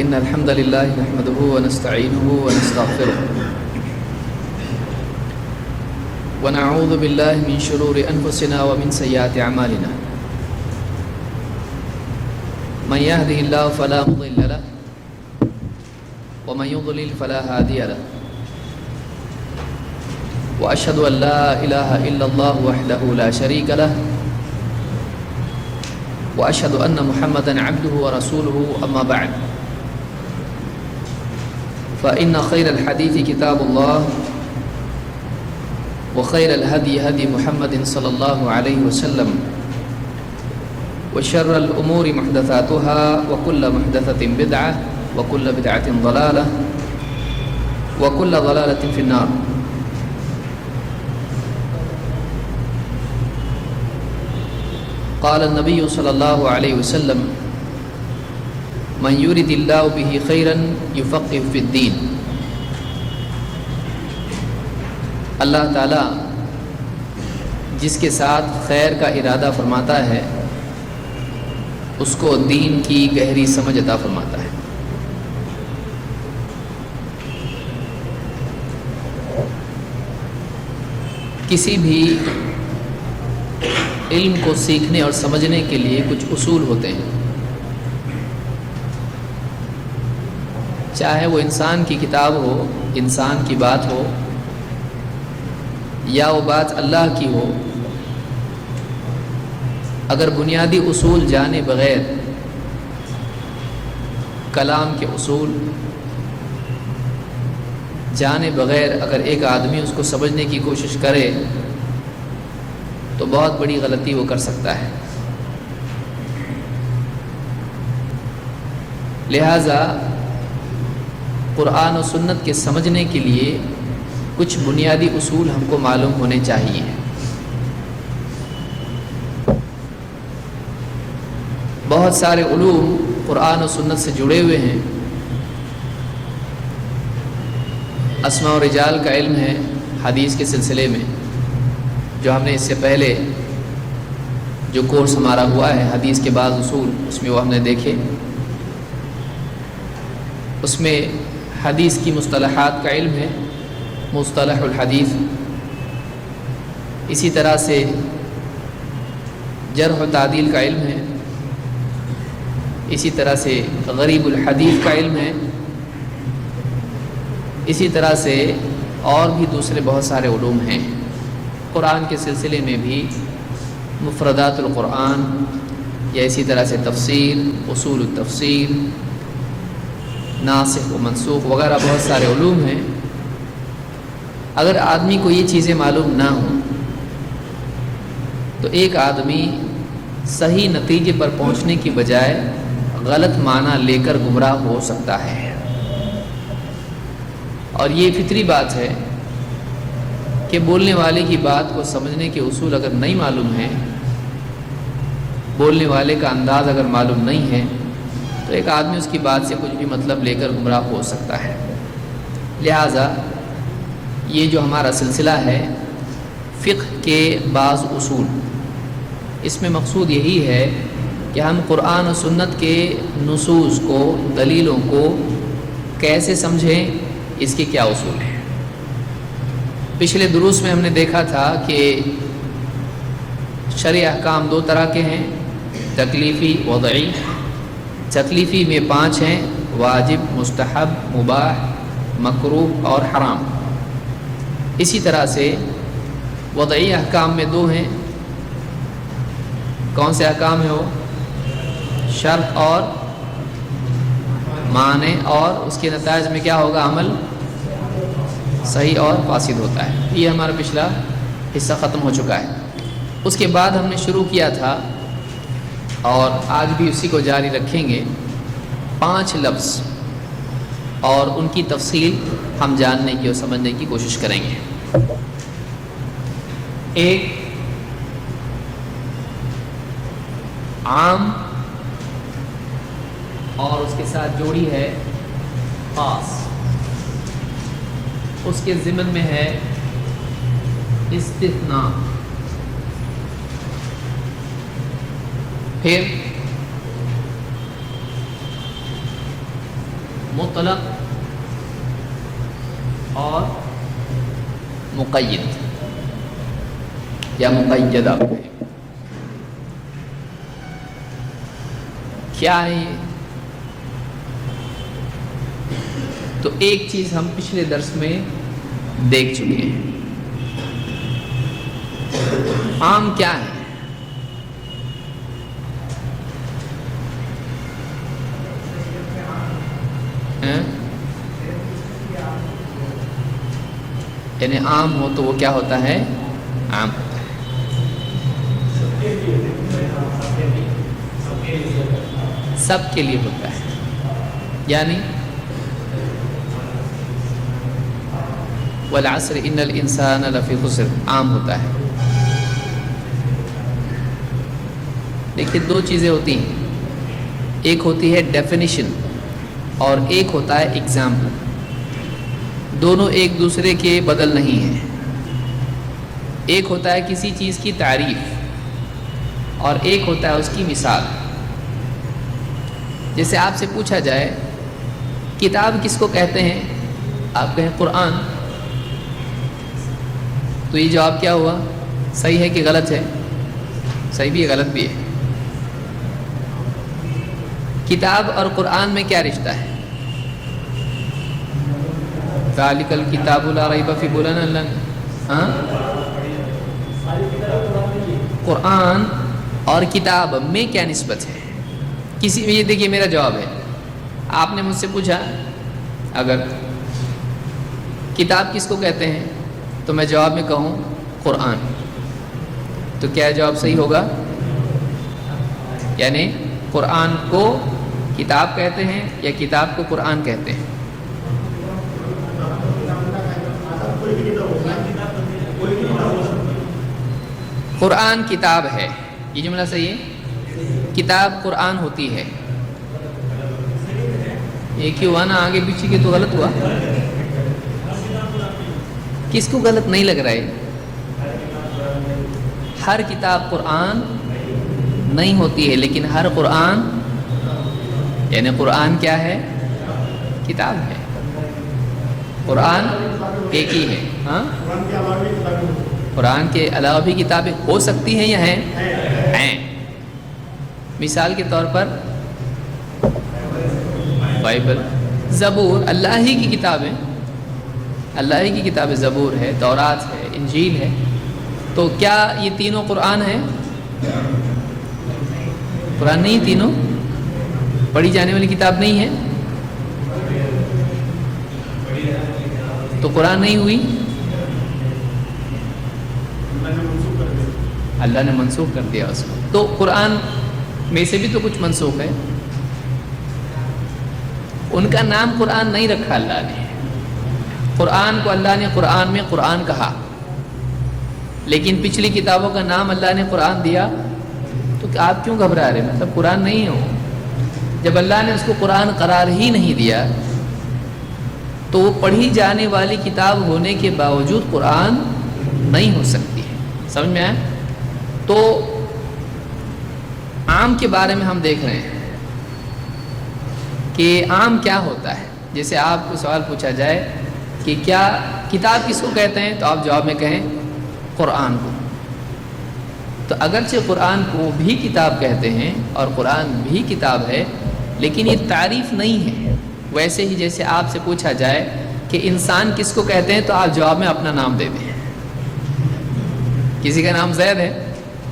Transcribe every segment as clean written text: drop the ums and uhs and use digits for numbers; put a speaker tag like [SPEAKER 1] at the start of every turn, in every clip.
[SPEAKER 1] إن الحمد لله نحمده ونستعينه ونستغفره ونعوذ بالله من شرور أنفسنا ومن سيئات أعمالنا من يهده الله فلا مضل له ومن يضلل فلا هادي له وأشهد أن لا إله إلا الله وحده لا شريك له وأشهد أن محمدًا عبده ورسوله أما بعد فإن خير الحديث كتاب الله وخير الهدي هدي محمد صلى الله عليه وسلم وشر الأمور محدثاتها وكل محدثة بدعة وكل بدعة ضلالة وكل ضلالة في النار. قال النبي صلى الله عليه وسلم من يرد الله به خيرا يفقه في الدين. اللہ تعالیٰ جس کے ساتھ خیر کا ارادہ فرماتا ہے اس کو دین کی گہری سمجھ عطا فرماتا ہے. کسی بھی علم کو سیکھنے اور سمجھنے کے لیے کچھ اصول ہوتے ہیں، چاہے وہ انسان کی کتاب ہو، انسان کی بات ہو، یا وہ بات اللہ کی ہو. اگر بنیادی اصول جانے بغیر کلام کے اصول جانے بغیر اگر ایک آدمی اس کو سمجھنے کی کوشش کرے تو بہت بڑی غلطی وہ کر سکتا ہے. لہذا قرآن و سنت کے سمجھنے کے لیے کچھ بنیادی اصول ہم کو معلوم ہونے چاہیے. بہت سارے علوم قرآن و سنت سے جڑے ہوئے ہیں. اسماء و رجال کا علم ہے حدیث کے سلسلے میں، جو ہم نے اس سے پہلے جو کورس ہمارا ہوا ہے حدیث کے بعض اصول، اس میں وہ ہم نے دیکھے. اس میں حدیث کی مصطلحات کا علم ہے، مصطلح الحدیث. اسی طرح سے جرح و تعدیل کا علم ہے. اسی طرح سے غریب الحدیث کا علم ہے. اسی طرح سے اور بھی دوسرے بہت سارے علوم ہیں. قرآن کے سلسلے میں بھی مفردات القرآن یا اسی طرح سے تفسیر، اصول التفسیر، ناسخ و منسوخ وغیرہ بہت سارے علوم ہیں. اگر آدمی کو یہ چیزیں معلوم نہ ہوں تو ایک آدمی صحیح نتیجے پر پہنچنے کی بجائے غلط معنی لے کر گمراہ ہو سکتا ہے. اور یہ فطری بات ہے کہ بولنے والے کی بات کو سمجھنے کے اصول اگر نہیں معلوم ہیں، بولنے والے کا انداز اگر معلوم نہیں ہے تو ایک آدمی اس کی بات سے کچھ بھی مطلب لے کر گمراہ ہو سکتا ہے. لہٰذا یہ جو ہمارا سلسلہ ہے فقہ کے بعض اصول، اس میں مقصود یہی ہے کہ ہم قرآن و سنت کے نصوص کو، دلیلوں کو کیسے سمجھیں، اس کے کیا اصول ہیں. پچھلے دروس میں ہم نے دیکھا تھا کہ شرعی احکام دو طرح کے ہیں، تکلیفی، وضعی. تکلیفی میں 5 ہیں: واجب، مستحب، مباح، مکروہ اور حرام. اسی طرح سے وضعی احکام میں 2 ہیں. کون سے احکام ہیں وہ؟ شرط اور معنی، اور اس کے نتائج میں کیا ہوگا؟ عمل صحیح اور فاسد ہوتا ہے. یہ ہمارا پچھلا حصہ ختم ہو چکا ہے. اس کے بعد ہم نے شروع کیا تھا اور آج بھی اسی کو جاری رکھیں گے، 5 لفظ، اور ان کی تفصیل ہم جاننے کی اور سمجھنے کی کوشش کریں گے. ایک عام اور اس کے ساتھ جوڑی ہے خاص. اس کے ضمن میں ہے استثناء. پھر مطلق اور مقید یا مقید آپ کہیں، کیا ہے یہ؟ تو ایک چیز ہم پچھلے درس میں دیکھ چکے ہیں، عام کیا ہے؟ یعنی عام ہو تو وہ کیا ہوتا ہے؟ عام ہوتا ہے۔ سب کے لیے ہوتا ہے، یعنی والعصر ان الانسان لفی خسر عام ہوتا ہے۔ دیکھیے دو چیزیں ہوتی ہیں، ایک ہوتی ہے ڈیفینیشن اور ایک ہوتا ہے ایگزامپل۔ دونوں ایک دوسرے کے بدل نہیں ہیں۔ ایک ہوتا ہے کسی چیز کی تعریف اور ایک ہوتا ہے اس کی مثال۔ جیسے آپ سے پوچھا جائے کتاب کس کو کہتے ہیں، آپ کہیں قرآن، تو یہ جواب کیا ہوا؟ صحیح ہے کہ غلط ہے؟ صحیح بھی ہے غلط بھی ہے۔ کتاب اور قرآن میں کیا رشتہ ہے؟ ذالک الکتاب لا ریب فیہ بولنا ہاں، قرآن اور کتاب میں کیا نسبت ہے؟ کسی یہ دیکھیے میرا جواب ہے، آپ نے مجھ سے پوچھا اگر کتاب کس کو کہتے ہیں تو میں جواب میں کہوں قرآن، تو کیا جواب صحیح ہوگا؟ یعنی قرآن کو کتاب کہتے ہیں یا کتاب کو قرآن کہتے ہیں؟ قرآن کتاب ہے، یہ جملہ صحیح ہے؟ کتاب قرآن ہوتی ہے، ایک ہی ہوا نا، آگے پیچھے کے تو غلط ہوا۔ کس کو غلط نہیں لگ رہا ہے؟ ہر کتاب قرآن نہیں ہوتی ہے، لیکن ہر قرآن یعنی قرآن کیا ہے؟ کتاب ہے۔ قرآن ایک ہی ہے، ہاں، قرآن کے علاوہ بھی کتابیں ہو سکتی ہیں یا ہیں؟ ہیں۔ مثال کے طور پر بائبل، زبور، اللہ ہی کی کتابیں، اللہ ہی کی کتابیں، زبور ہے، تورات ہے، انجیل ہے، تو کیا یہ تینوں قرآن ہیں؟ قرآن نہیں، تینوں پڑھی جانے والی کتاب نہیں ہے، تو قرآن نہیں ہوئی، اللہ نے منسوخ کر دیا اس کو۔ تو قرآن میں سے بھی تو کچھ منسوخ ہے، ان کا نام قرآن نہیں رکھا اللہ نے۔ قرآن کو اللہ نے قرآن میں قرآن کہا، لیکن پچھلی کتابوں کا نام اللہ نے قرآن دیا، تو آپ کیوں گھبرا رہے؟ مطلب قرآن نہیں ہو؟ جب اللہ نے اس کو قرآن قرار ہی نہیں دیا تو وہ پڑھی جانے والی کتاب ہونے کے باوجود قرآن نہیں ہو سکتی ہے۔ سمجھ میں آیا؟ تو عام کے بارے میں ہم دیکھ رہے ہیں کہ عام کیا ہوتا ہے۔ جیسے آپ کو سوال پوچھا جائے کہ کیا کتاب کس کو کہتے ہیں، تو آپ جواب میں کہیں قرآن کو۔ تو اگرچہ قرآن کو بھی کتاب کہتے ہیں اور قرآن بھی کتاب ہے، لیکن یہ تعریف نہیں ہے۔ ویسے ہی جیسے آپ سے پوچھا جائے کہ انسان کس کو کہتے ہیں، تو آپ جواب میں اپنا نام دے دیں۔ کسی کا نام زید ہے،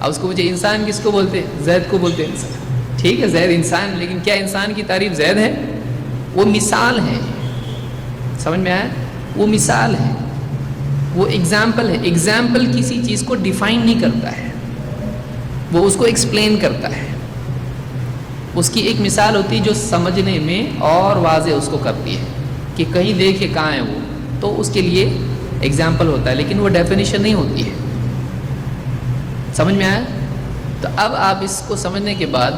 [SPEAKER 1] اب اس کو پوچھے انسان کس کو بولتے ہیں؟ زید کو بولتے ہیں۔ ٹھیک ہے، زید انسان، لیکن کیا انسان کی تعریف زید ہے؟ وہ مثال ہے، سمجھ میں آیا؟ وہ مثال ہے، وہ ایگزامپل ہے۔ ایگزامپل کسی چیز کو ڈیفائن نہیں کرتا ہے، وہ اس کو ایکسپلین کرتا ہے۔ اس کی ایک مثال ہوتی ہے جو سمجھنے میں اور واضح اس کو کرتی ہے کہ کہیں دیکھے کہاں ہے وہ، تو اس کے لیے ایگزامپل ہوتا ہے، لیکن وہ ڈیفینیشن نہیں ہوتی ہے۔ سمجھ میں آیا؟ تو اب آپ اس کو سمجھنے کے بعد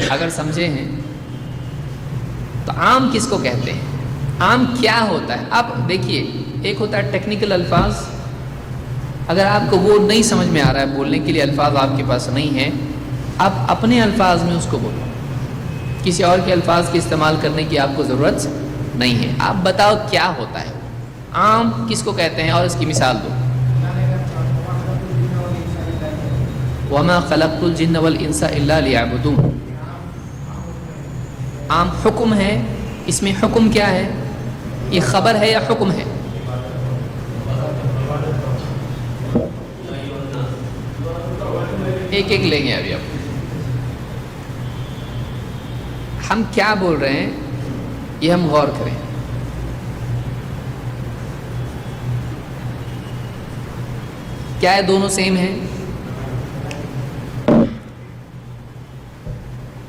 [SPEAKER 1] اگر سمجھے ہیں تو عام کس کو کہتے ہیں، عام کیا ہوتا ہے؟ اب دیکھیے، ایک ہوتا ہے ٹیکنیکل الفاظ، اگر آپ کو وہ نہیں سمجھ میں آ رہا ہے، بولنے کے لیے الفاظ آپ کے پاس نہیں ہیں، آپ اپنے الفاظ میں اس کو بولو۔ کسی اور کے الفاظ کے استعمال کرنے کی آپ کو ضرورت نہیں ہے. آپ بتاؤ کیا ہوتا ہے. عام کس کو کہتے ہیں اور اس کی مثال دو. وما خلقت الجن والانس الا لیعبدون. عام حکم ہے. اس میں حکم کیا ہے؟ یہ خبر ہے یا حکم ہے؟ ایک ایک لیں گے ابھی. اب ہم کیا بول رہے ہیں یہ ہم غور کریں. کیا یہ دونوں سیم ہیں؟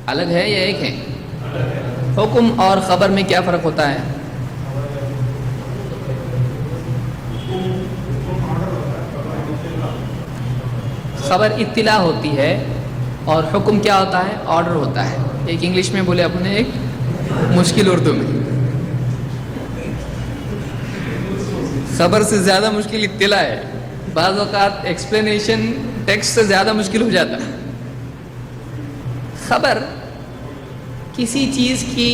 [SPEAKER 1] الگ ہے یا ایک ہے؟ حکم اور خبر میں کیا فرق ہوتا ہے؟ خبر اطلاع ہوتی ہے اور حکم کیا ہوتا ہے؟ آرڈر ہوتا ہے. ایک انگلش میں بولے اپنے, ایک مشکل اردو میں. خبر سے زیادہ مشکل اطلاع ہے. بعض اوقات ایکسپلینیشن ٹیکسٹ سے زیادہ مشکل ہو جاتا ہے. خبر کسی چیز کی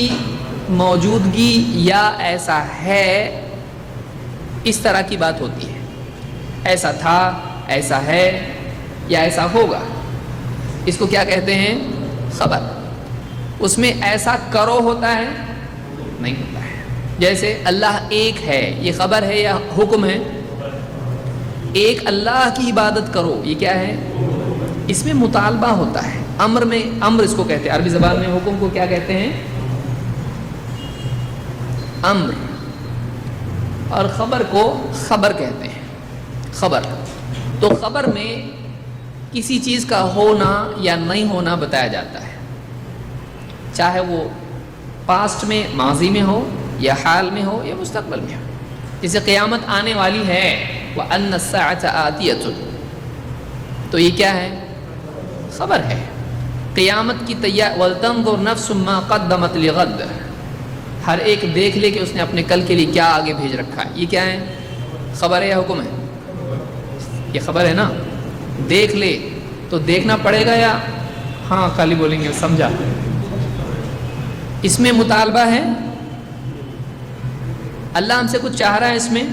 [SPEAKER 1] موجودگی یا ایسا ہے اس طرح کی بات ہوتی ہے. ایسا تھا, ایسا ہے یا ایسا ہوگا, اس کو کیا کہتے ہیں؟ خبر. اس میں ایسا کرو ہوتا ہے نہیں ہوتا ہے. جیسے اللہ ایک ہے, یہ خبر ہے یا حکم ہے؟ ایک اللہ کی عبادت کرو, یہ کیا ہے؟ اس میں مطالبہ ہوتا ہے. امر میں, امر اس کو کہتے ہیں عربی زبان میں. حکم کو کیا کہتے ہیں؟ امر. اور خبر کو خبر کہتے ہیں. خبر. تو خبر میں کسی چیز کا ہونا یا نہیں ہونا بتایا جاتا ہے, چاہے وہ پاسٹ میں, ماضی میں ہو, یا حال میں ہو, یا مستقبل میں ہو. جیسے قیامت آنے والی ہے, وَأَنَّ السَّاعَةَ آتِيَةٌ, تو یہ کیا ہے؟ خبر ہے. قیامت کی تیار وَلْتَنْظُرْ نَفْسٌ مَا قَدَّمَتْ لِغَدٍ, ہر ایک دیکھ لے کہ اس نے اپنے کل کے لیے کیا آگے بھیج رکھا ہے. یہ کیا ہے؟ خبر ہے یا حکم ہے؟ یہ خبر ہے نا. دیکھ لے تو دیکھنا پڑے گا یا ہاں خالی بولیں گے سمجھا؟ اس میں مطالبہ ہے. اللہ ہم سے کچھ چاہ رہا ہے اس میں؟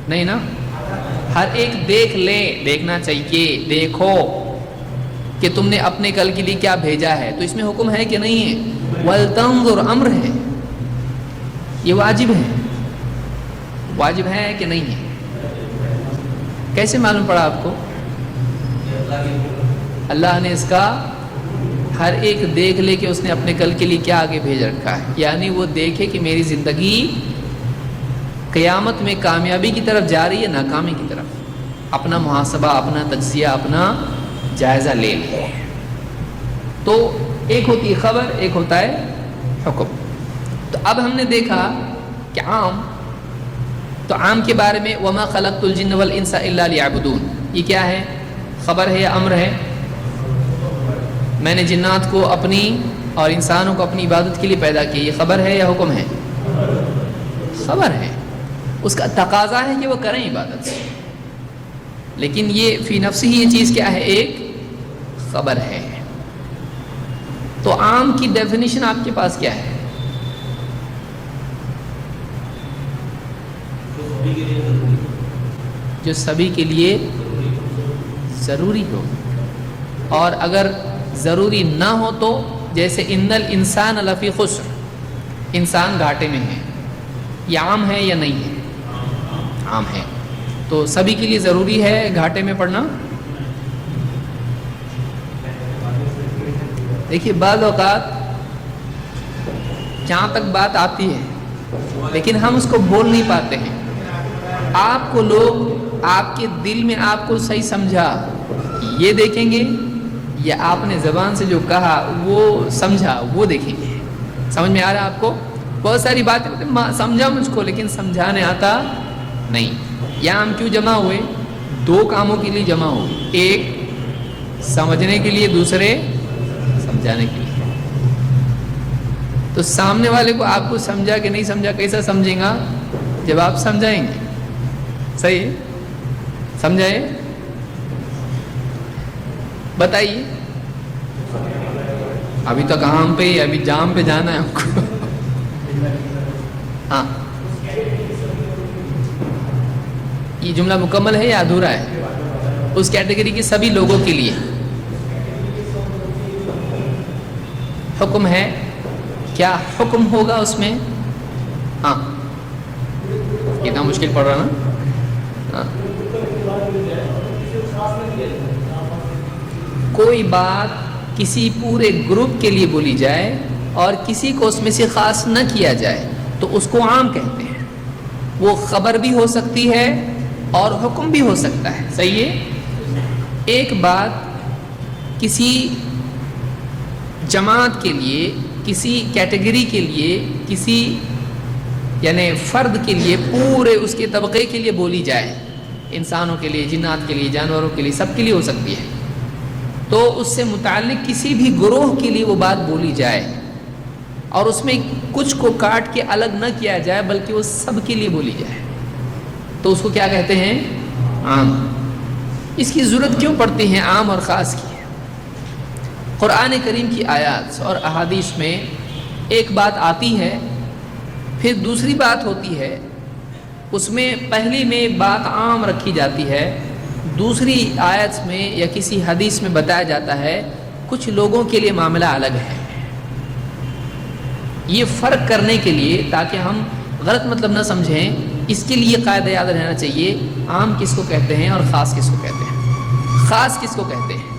[SPEAKER 1] نہیں نا. ہر ایک دیکھ لے, دیکھنا چاہیے, دیکھو کہ تم نے اپنے کل کے لیے کیا بھیجا ہے. تو اس میں حکم ہے کہ نہیں ہے؟ وَلْتَنْظُرْ امر ہے. یہ واجب ہے. واجب ہے کہ نہیں ہے؟ کیسے معلوم پڑا آپ کو؟ اللہ نے اس کا ہر ایک دیکھ لے کہ اس نے اپنے کل کے لیے کیا آگے بھیج رکھا ہے. یعنی وہ دیکھے کہ میری زندگی قیامت میں کامیابی کی طرف جا رہی ہے ناکامی کی طرف. اپنا محاسبہ, اپنا تجزیہ, اپنا جائزہ لے لے. تو ایک ہوتی ہے خبر, ایک ہوتا ہے حکم. تو اب ہم نے دیکھا کہ عام, تو عام کے بارے میں وَمَا خَلَقْتُ الْجِنَّ وَالْإِنسَ إِلَّا لِيَعْبُدُونَ, یہ کیا ہے؟ خبر ہے یا امر ہے؟ میں نے جنات کو اپنی اور انسانوں کو اپنی عبادت کے لیے پیدا کیا, یہ خبر ہے یا حکم ہے؟ خبر ہے. اس کا تقاضا ہے کہ وہ کریں عبادت, لیکن یہ فی نفس ہی یہ چیز کیا ہے؟ ایک خبر ہے. تو عام کی ڈیفینیشن آپ کے پاس کیا ہے؟ جو سبھی کے لیے ضروری ہو, اور اگر ضروری نہ ہو تو جیسے ان الانسان لفی خسر, انسان گھاٹے میں ہے. یہ عام ہے یا نہیں ہے؟ عام ہے. تو سبھی کے لیے ضروری ہے گھاٹے میں پڑھنا. دیکھیے بعض اوقات جہاں تک بات آتی ہے لیکن ہم اس کو بول نہیں پاتے ہیں. آپ کو لوگ آپ کے دل میں آپ کو صحیح سمجھا یہ دیکھیں گے, یا آپ نے زبان سے جو کہا وہ سمجھا وہ دیکھیں گے. سمجھ میں آ رہا ہے آپ کو؟ بہت ساری باتیں سمجھا مجھ کو لیکن سمجھانے آتا نہیں. یہاں ہم کیوں جمع ہوئے؟ دو کاموں کے لیے جمع ہوئے, ایک سمجھنے کے لیے, دوسرے سمجھانے کے لیے. تو سامنے والے کو آپ کو سمجھا کہ نہیں سمجھا کیسا سمجھیں گا؟ جب آپ سمجھائیں گے. صحیح بتائیے. ابھی تو کام پہ ہی، ابھی جام پہ جانا ہے ہم کو. ہاں یہ جملہ مکمل ہے یا ادھورا ہے؟ اس کیٹیگری کے سبھی لوگوں کے لیے حکم ہے. کیا حکم ہوگا اس میں؟ ہاں کتنا مشکل پڑ رہا نا. ہاں کوئی بات کسی پورے گروپ کے لیے بولی جائے اور کسی کو اس میں سے خاص نہ کیا جائے تو اس کو عام کہتے ہیں. وہ خبر بھی ہو سکتی ہے اور حکم بھی ہو سکتا ہے. صحیح ہے. ایک بات کسی جماعت کے لیے، کسی کیٹیگری کے لیے، کسی یعنی فرد کے لیے، پورے اس کے طبقے کے لیے بولی جائے، انسانوں کے لیے، جنات کے لیے، جانوروں کے لیے، سب کے لیے ہو سکتی ہے، تو اس سے متعلق کسی بھی گروہ کے لیے وہ بات بولی جائے اور اس میں کچھ کو کاٹ کے الگ نہ کیا جائے بلکہ وہ سب کے لیے بولی جائے تو اس کو کیا کہتے ہیں؟ عام. اس کی ضرورت کیوں پڑتی ہے عام اور خاص کی؟ قرآن کریم کی آیات اور احادیث میں ایک بات آتی ہے، پھر دوسری بات ہوتی ہے، اس میں پہلی میں بات عام رکھی جاتی ہے، دوسری آیت میں یا کسی حدیث میں بتایا جاتا ہے کچھ لوگوں کے لیے معاملہ الگ ہے. یہ فرق کرنے کے لیے تاکہ ہم غلط مطلب نہ سمجھیں، اس کے لیے قاعدہ یاد رہنا چاہیے عام کس کو کہتے ہیں اور خاص کس کو کہتے ہیں. خاص کس کو کہتے ہیں؟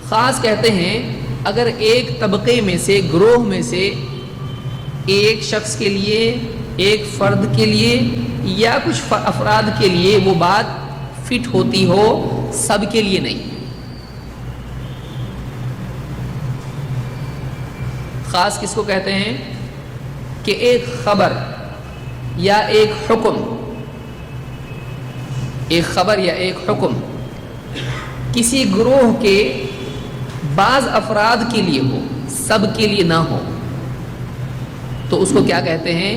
[SPEAKER 1] خاص کہتے ہیں اگر ایک طبقے میں سے، گروہ میں سے ایک شخص کے لیے، ایک فرد کے لیے یا کچھ افراد کے لیے وہ بات فٹ ہوتی ہو، سب کے لیے نہیں. خاص کس کو کہتے ہیں؟ کہ ایک خبر یا ایک حکم، ایک خبر یا ایک حکم کسی گروہ کے بعض افراد کے لیے ہو، سب کے لیے نہ ہو، تو اس کو کیا کہتے ہیں؟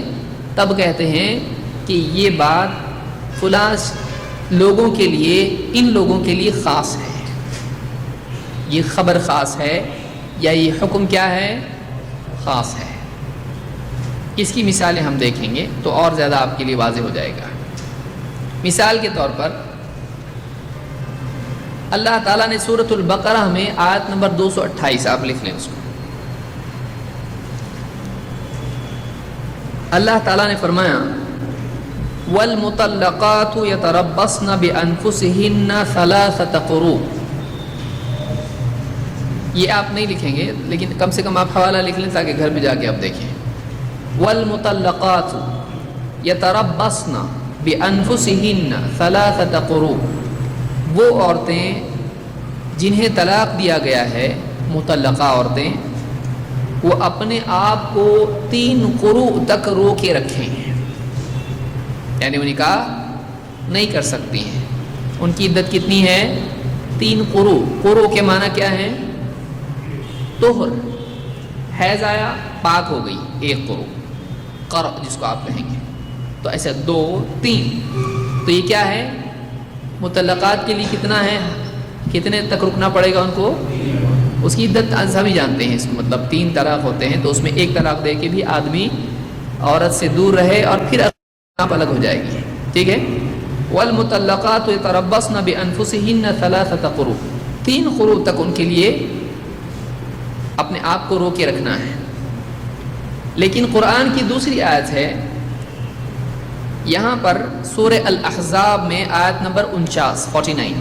[SPEAKER 1] تب کہتے ہیں کہ یہ بات فلاں لوگوں کے لیے، ان لوگوں کے لیے خاص ہے، یہ خبر خاص ہے یا یہ حکم کیا ہے؟ خاص ہے. اس کی مثالیں ہم دیکھیں گے تو اور زیادہ آپ کے لیے واضح ہو جائے گا. مثال کے طور پر اللہ تعالیٰ نے سورۃ البقرہ میں آیت نمبر 228، آپ لکھ لیں اس کو. اللہ تعالیٰ نے فرمایا وَالْمُطَلَّقَاتُ يَتَرَبَّصْنَ بِأَنفُسِهِنَّ ثَلَاثَةَ قُرُوءٍ. یہ آپ نہیں لکھیں گے لیکن کم سے کم آپ حوالہ لکھ لیں تاکہ گھر میں جا کے آپ دیکھیں. وَالْمُطَلَّقَاتُ يَتَرَبَّصْنَ بِأَنفُسِهِنَّ ثَلَاثَةَ قُرُوءٍ. وہ عورتیں جنہیں طلاق دیا گیا ہے، مطلقہ عورتیں، وہ اپنے آپ کو 3 قروء تک رو کے رکھیں، یعنی وہ نکاح نہیں کر سکتی ہیں. ان کی عدت کتنی ہے؟ 3 قروء. قروء کے معنی کیا ہے؟ طہر، حیض آیا پاک ہو گئی 1 قروء، قرء جس کو آپ کہیں گے. تو ایسے 2 3، تو یہ کیا ہے؟ مطلقات کے لیے کتنا ہے؟ کتنے تک رکنا پڑے گا ان کو؟ اس کی عدت سبھی جانتے ہیں، اس کو مطلب 3 طلاق ہوتے ہیں، تو اس میں 1 طلاق دے کے بھی آدمی عورت سے دور رہے اور پھر آپ الگ ہو جائے گی. ٹھیک ہے. والمطلقات يتربصن بانفسهن 3 قروء. 3 قروء تک ان کے لیے اپنے آپ کو رو کے رکھنا ہے. لیکن قرآن کی دوسری آیت ہے یہاں پر سورہ الاحزاب میں آیت نمبر 49،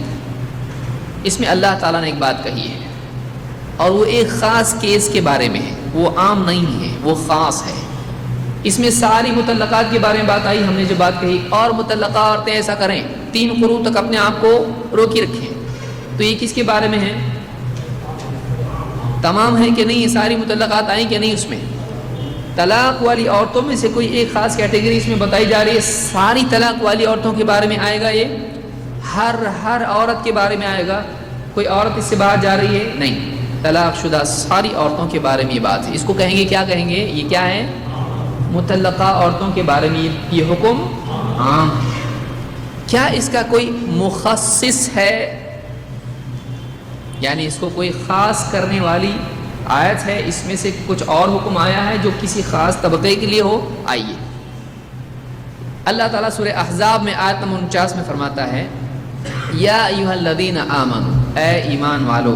[SPEAKER 1] اس میں اللہ تعالیٰ نے ایک بات کہی ہے اور وہ ایک خاص کیس کے بارے میں ہے، وہ عام نہیں ہے، وہ خاص ہے. اس میں ساری مطلقات کے بارے میں بات آئی، ہم نے جو بات کہی، اور مطلقہ عورتیں ایسا کریں 3 قروء تک اپنے آپ کو روکی رکھیں. تو یہ کس کے بارے میں ہے؟ تمام ہیں کہ نہیں؟ یہ ساری مطلقات آئیں کہ نہیں؟ اس میں طلاق والی عورتوں میں سے کوئی ایک خاص کیٹیگری اس میں بتائی جا رہی ہے. ساری طلاق والی عورتوں کے بارے میں آئے گا، یہ ہر عورت کے بارے میں آئے گا. کوئی عورت اس سے باہر جا رہی ہے؟ نہیں. طلاق شدہ ساری عورتوں کے بارے میں یہ بات ہے. اس کو کہیں گے، کیا کہیں گے؟ یہ کیا ہے؟ مطلقہ عورتوں کے بارے میں یہ حکم عام. کیا اس کا کوئی مخصص ہے؟ یعنی اس کو کوئی خاص کرنے والی آیت ہے، اس میں سے کچھ اور حکم آیا ہے جو کسی خاص طبقے کے لیے ہو؟ آئیے اللہ تعالیٰ سورہ احزاب میں آیت نمبر 49 میں فرماتا ہے یا ایھا الذین آمنوا، اے ایمان والو،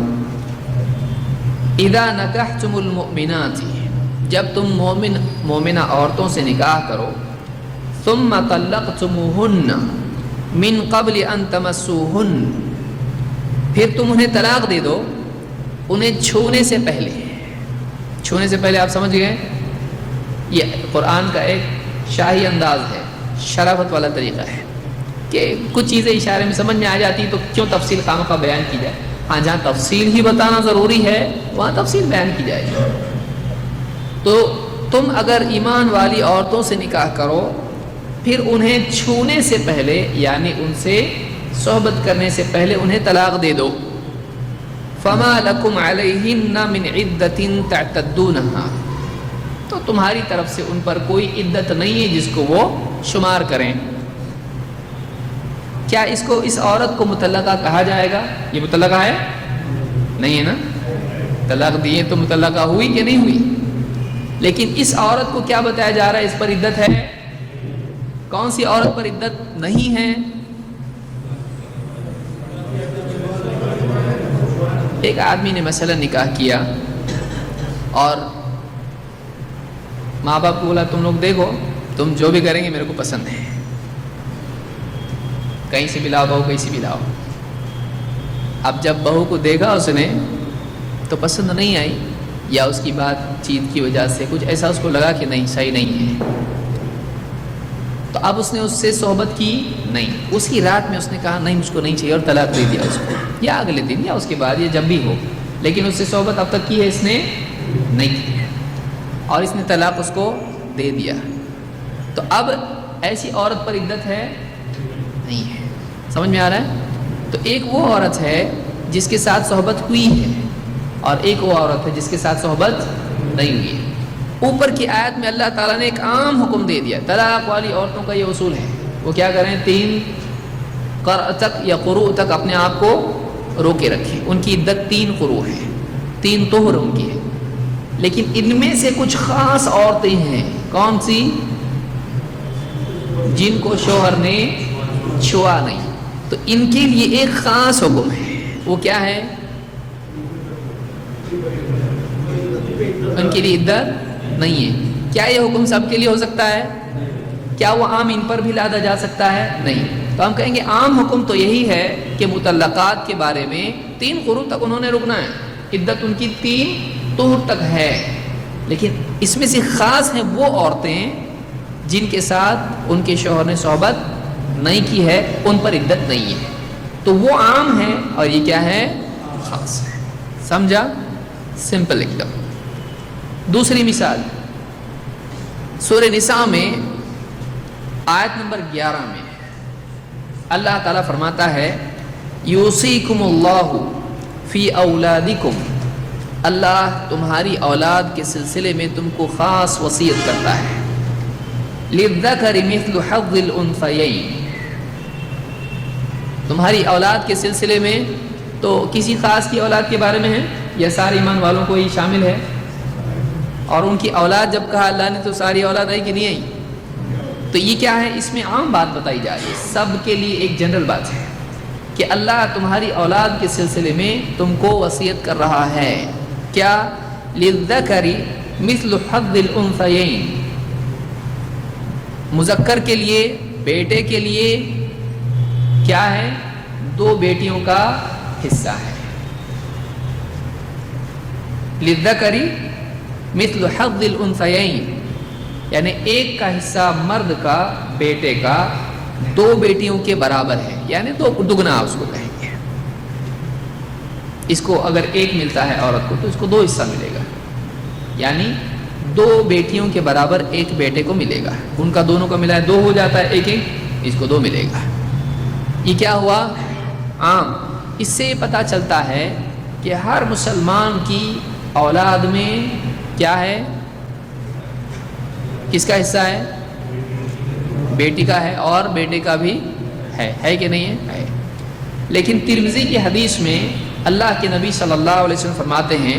[SPEAKER 1] اذا نکحتم المؤمنات، جب تم مومنہ عورتوں سے نکاح کرو، ثم طلقتموہن من قبل ان تمسوہن، پھر تم انہیں طلاق دے دو انہیں چھونے سے پہلے۔ چھونے سے پہلے آپ سمجھ گئے، یہ قرآن کا ایک شاہی انداز ہے، شرافت والا طریقہ ہے کہ کچھ چیزیں اشارے میں سمجھ میں آ جاتی تو کیوں تفصیل خواہ بیان کی جائے۔ ہاں جہاں تفصیل ہی بتانا ضروری ہے وہاں تفصیل بیان کی جائے گی۔ تو تم اگر ایمان والی عورتوں سے نکاح کرو پھر انہیں چھونے سے پہلے، یعنی ان سے صحبت کرنے سے پہلے انہیں طلاق دے دو، فما لکم علیہن من عدۃ تعتدونها، تو تمہاری طرف سے ان پر کوئی عدت نہیں ہے جس کو وہ شمار کریں۔ کیا اس کو، اس عورت کو مطلقہ کہا جائے گا؟ یہ مطلقہ ہے؟ نہیں ہے نا، طلاق دیے تو مطلقہ ہوئی کہ نہیں ہوئی؟ لیکن اس عورت کو کیا بتایا جا رہا ہے؟ اس پر عدت ہے۔ کون سی عورت پر عدت نہیں ہے؟ ایک آدمی نے مثلا نکاح کیا اور ماں باپ کو بولا تم لوگ دیکھو تم جو بھی کریں گے میرے کو پسند ہے، کہیں سے بھی لاؤ بہو، کہیں سے بھی لاؤ۔ اب جب بہو کو دیکھا اس نے تو پسند نہیں آئی، یا اس کی بات چیت کی وجہ سے کچھ ایسا اس کو لگا کہ نہیں صحیح نہیں ہے، تو اب اس نے اس سے صحبت کی نہیں، اسی رات میں اس نے کہا نہیں مجھ کو نہیں چاہیے اور طلاق دے دیا اس کو، یا اگلے دن یا اس کے بعد یا جب بھی ہو، لیکن اس سے صحبت اب تک کی ہے اس نے نہیں کی ہے، اور اس نے طلاق اس کو دے دیا۔ تو اب ایسی عورت پر عدت ہے؟ نہیں ہے۔ سمجھ میں آ رہا ہے؟ تو ایک وہ عورت ہے جس کے ساتھ صحبت ہوئی ہے، اور ایک وہ عورت ہے جس کے ساتھ صحبت نہیں ہوئی ہے۔ اوپر کی آیت میں اللہ تعالیٰ نے ایک عام حکم دے دیا، طلاق والی عورتوں کا یہ اصول ہے، وہ کیا کریں، 3 قرء تک یا قروء تک اپنے آپ کو روکے رکھیں۔ ان کی عدت 3 قروء ہے، 3 طہر ان کی ہے، لیکن ان میں سے کچھ خاص عورتیں ہیں، کون سی؟ جن کو شوہر نے چھوا نہیں، تو ان کے لیے ایک خاص حکم ہے، وہ کیا ہے؟ ان کے لیے عدت نہیں ہے۔ کیا یہ حکم سب کے لیے ہو سکتا ہے؟ کیا وہ عام ان پر بھی لادا جا سکتا ہے؟ نہیں۔ تو ہم کہیں گے عام حکم تو یہی ہے کہ مطلقات کے بارے میں 3 قروء تک انہوں نے رکنا ہے، عدت ان کی 3 طہر تک ہے، لیکن اس میں سے خاص ہیں وہ عورتیں جن کے ساتھ ان کے شوہر نے صحبت نہیں کی ہے، ان پر عدت نہیں ہے، تو وہ عام ہے اور یہ کیا ہے؟ خاص ہے۔ سمجھا؟ سمپل ایک دم۔ دوسری مثال سورہ نساء میں آیت نمبر 11 میں اللہ تعالیٰ فرماتا ہے یوصیکم اللہ فی اولادکم، اللہ تمہاری اولاد کے سلسلے میں تم کو خاص وصیت کرتا ہے، للذکر مثل حظ الانثیین، تمہاری اولاد کے سلسلے میں تو کسی خاص کی اولاد کے بارے میں ہے یا سارے ایمان والوں کو ہی شامل ہے؟ اور ان کی اولاد جب کہا اللہ نے تو ساری اولاد آئی کہ نہیں آئی؟ تو یہ کیا ہے؟ اس میں عام بات بتائی جا رہی ہے، سب کے لیے ایک جنرل بات ہے کہ اللہ تمہاری اولاد کے سلسلے میں تم کو وصیت کر رہا ہے، کیا؟ للذکر مثل حظ الانثیین، مذکر کے لیے، بیٹے کے لیے کیا ہے؟ 2 بیٹیوں کا حصہ ہے۔ للذکر مثل حظ الانثیین، یعنی ایک کا حصہ مرد کا، بیٹے کا 2 بیٹیوں کے برابر ہے، یعنی 2 دگنا اس کو کہیں گے۔ اس کو اگر 1 ملتا ہے عورت کو تو اس کو 2 حصہ ملے گا، یعنی 2 بیٹیوں کے برابر 1 بیٹے کو ملے گا، ان کا دونوں کا ملا ہے 2 ہو جاتا ہے، 1 اس کو 2 ملے گا۔ یہ کیا ہوا؟ عام۔ اس سے پتہ چلتا ہے کہ ہر مسلمان کی اولاد میں کیا ہے؟ کس کا حصہ ہے؟ بیٹی کا ہے، اور بیٹے کا بھی ہے کہ نہیں ہے؟ لیکن ترمذی کی حدیث میں اللہ کے نبی صلی اللہ علیہ وسلم فرماتے ہیں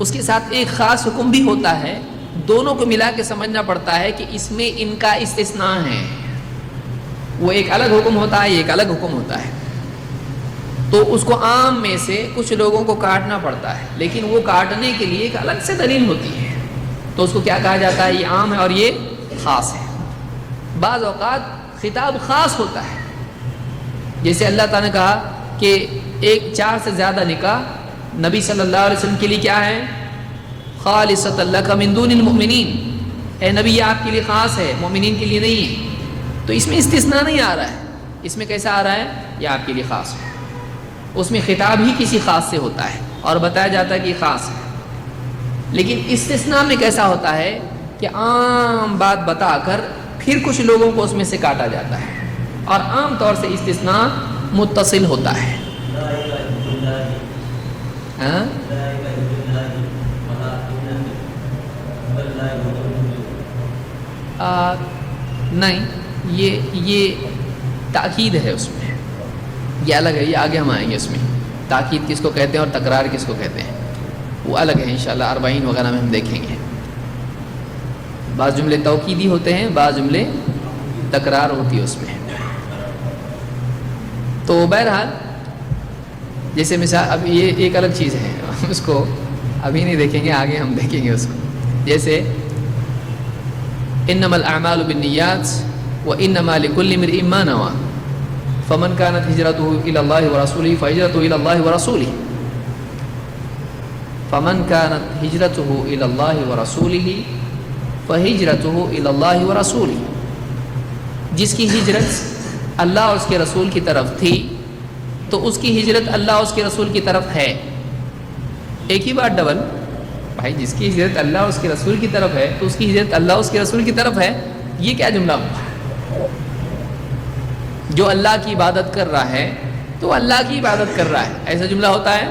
[SPEAKER 1] اس کے ساتھ ایک خاص حکم بھی ہوتا ہے، دونوں کو ملا کے سمجھنا پڑتا ہے کہ اس میں ان کا استثناء ہے، وہ ایک الگ حکم ہوتا ہے، ایک الگ حکم ہوتا ہے، تو اس کو عام میں سے کچھ لوگوں کو کاٹنا پڑتا ہے، لیکن وہ کاٹنے کے لیے ایک الگ سے دلیل ہوتی ہے، تو اس کو کیا کہا جاتا ہے؟ یہ عام ہے اور یہ خاص ہے۔ بعض اوقات خطاب خاص ہوتا ہے، جیسے اللہ تعالیٰ نے کہا کہ 4 سے زیادہ نکاح نبی صلی اللہ علیہ وسلم کے لیے کیا ہے؟ خالصۃ لک من دون المؤمنین، اے نبی یہ آپ کے لیے خاص ہے، مومنین کے لیے نہیں ہے۔ تو اس میں استثناء نہیں آ رہا ہے، اس میں کیسا آ رہا ہے؟ یہ آپ کے لیے خاص ہے، اس میں خطاب ہی کسی خاص سے ہوتا ہے اور بتایا جاتا ہے کہ یہ خاص ہے۔ لیکن استثناء میں کیسا ہوتا ہے کہ عام بات بتا کر پھر کچھ لوگوں کو اس میں سے کاٹا جاتا ہے، اور عام طور سے استثناء متصل ہوتا ہے۔ ہاں؟ نہیں، یہ تاکید ہے، اس میں یہ الگ ہے، یہ آگے ہم آئیں گے اس میں تاکید کس کو کہتے ہیں اور تکرار کس کو کہتے ہیں، وہ الگ ہے انشاءاللہ 40 وغیرہ میں ہم دیکھیں گے۔ بعض جملے توکیدی ہوتے ہیں، بعض جملے تکرار ہوتی ہے اس میں۔ تو بہرحال جیسے مثال، اب یہ ایک الگ چیز ہے، اس کو ابھی نہیں دیکھیں گے، آگے ہم دیکھیں گے اس کو۔ جیسے انما الاعمال بالنیات وانما لكل امرئ ما نوى فمن كانت هجرته الى الله ورسوله فهجرته الى الله ورسوله فمن كانت هجرته الى الله ورسوله فهجرته الى الله ورسوله، جس کی ہجرت اللہ اور اس کے رسول کی طرف تھی تو اس کی ہجرت اللہ اور اس کے رسول کی طرف ہے۔ ایک ہی بات ڈبل، بھائی جس کی ہجرت اللہ اور اس کے رسول کی طرف ہے تو اس کی ہجرت اللہ اور اس کے رسول کی طرف ہے، یہ کیا جملہ ہوا؟ جو اللہ کی عبادت کر رہا ہے تو اللہ کی عبادت کر رہا ہے، ایسا جملہ ہوتا ہے؟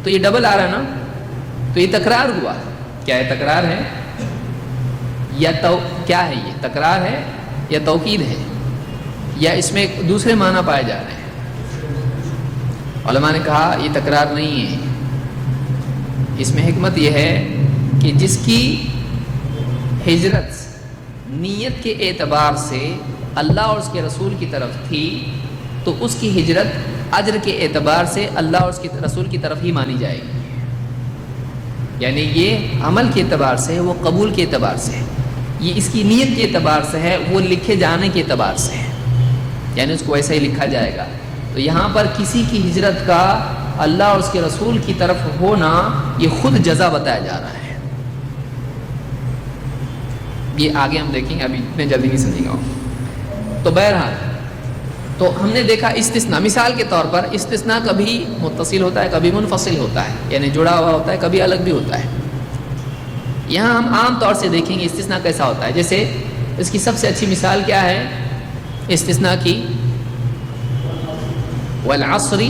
[SPEAKER 1] تو یہ ڈبل آ رہا ہے نا، تو یہ تکرار ہوا۔ کیا یہ تکرار ہے یا کیا ہے؟ یہ تکرار ہے یا توکید ہے، یا اس میں دوسرے معنی پائے جا رہے ہیں؟ علماء نے کہا یہ تکرار نہیں ہے، اس میں حکمت یہ ہے کہ جس کی ہجرت نیت کے اعتبار سے اللہ اور اس کے رسول کی طرف تھی تو اس کی ہجرت اجر کے اعتبار سے اللہ اور اس کے رسول کی طرف ہی مانی جائے گی، یعنی یہ عمل کے اعتبار سے، وہ قبول کے اعتبار سے، یہ اس کی نیت کے اعتبار سے ہے، وہ لکھے جانے کے اعتبار سے ہے، یعنی اس کو ایسا ہی لکھا جائے گا۔ تو یہاں پر کسی کی ہجرت کا اللہ اور اس کے رسول کی طرف ہونا یہ خود جزا بتایا جا رہا ہے۔ یہ آگے ہم دیکھیں گے، ابھی اتنے جلدی نہیں سمجھے گا۔ تو بہرحال تو ہم نے دیکھا استثناء، مثال کے طور پر استثناء کبھی متصل ہوتا ہے، کبھی منفصل ہوتا ہے، یعنی جڑا ہوا ہوتا ہے، کبھی الگ بھی ہوتا ہے۔ یہاں ہم عام طور سے دیکھیں گے استثناء کیسا ہوتا ہے۔ جیسے اس کی سب سے اچھی مثال کیا ہے استثناء کی؟ والعصر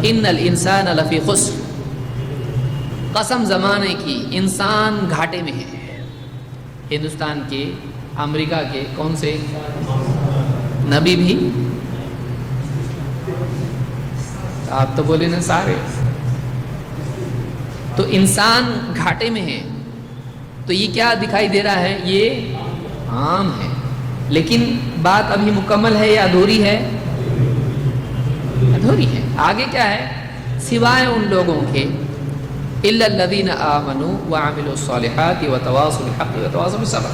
[SPEAKER 1] ان الانسان لفی خسر، قسم زمانے کی، انسان گھاٹے میں ہے۔ ہندوستان کے، امریکہ کے کون سے نبی بھی؟ آپ تو بولے نا سارے۔ تو انسان گھاٹے میں ہے، تو یہ کیا دکھائی دے رہا ہے؟ یہ عام ہے، لیکن بات ابھی مکمل ہے یا ادھوری ہے؟ ادھوری ہے۔ آگے کیا ہے؟ سوائے ان لوگوں کے الا الذین آمنوا وعملوا الصالحات وتواصوا بالحق وتواصوا بالصبر،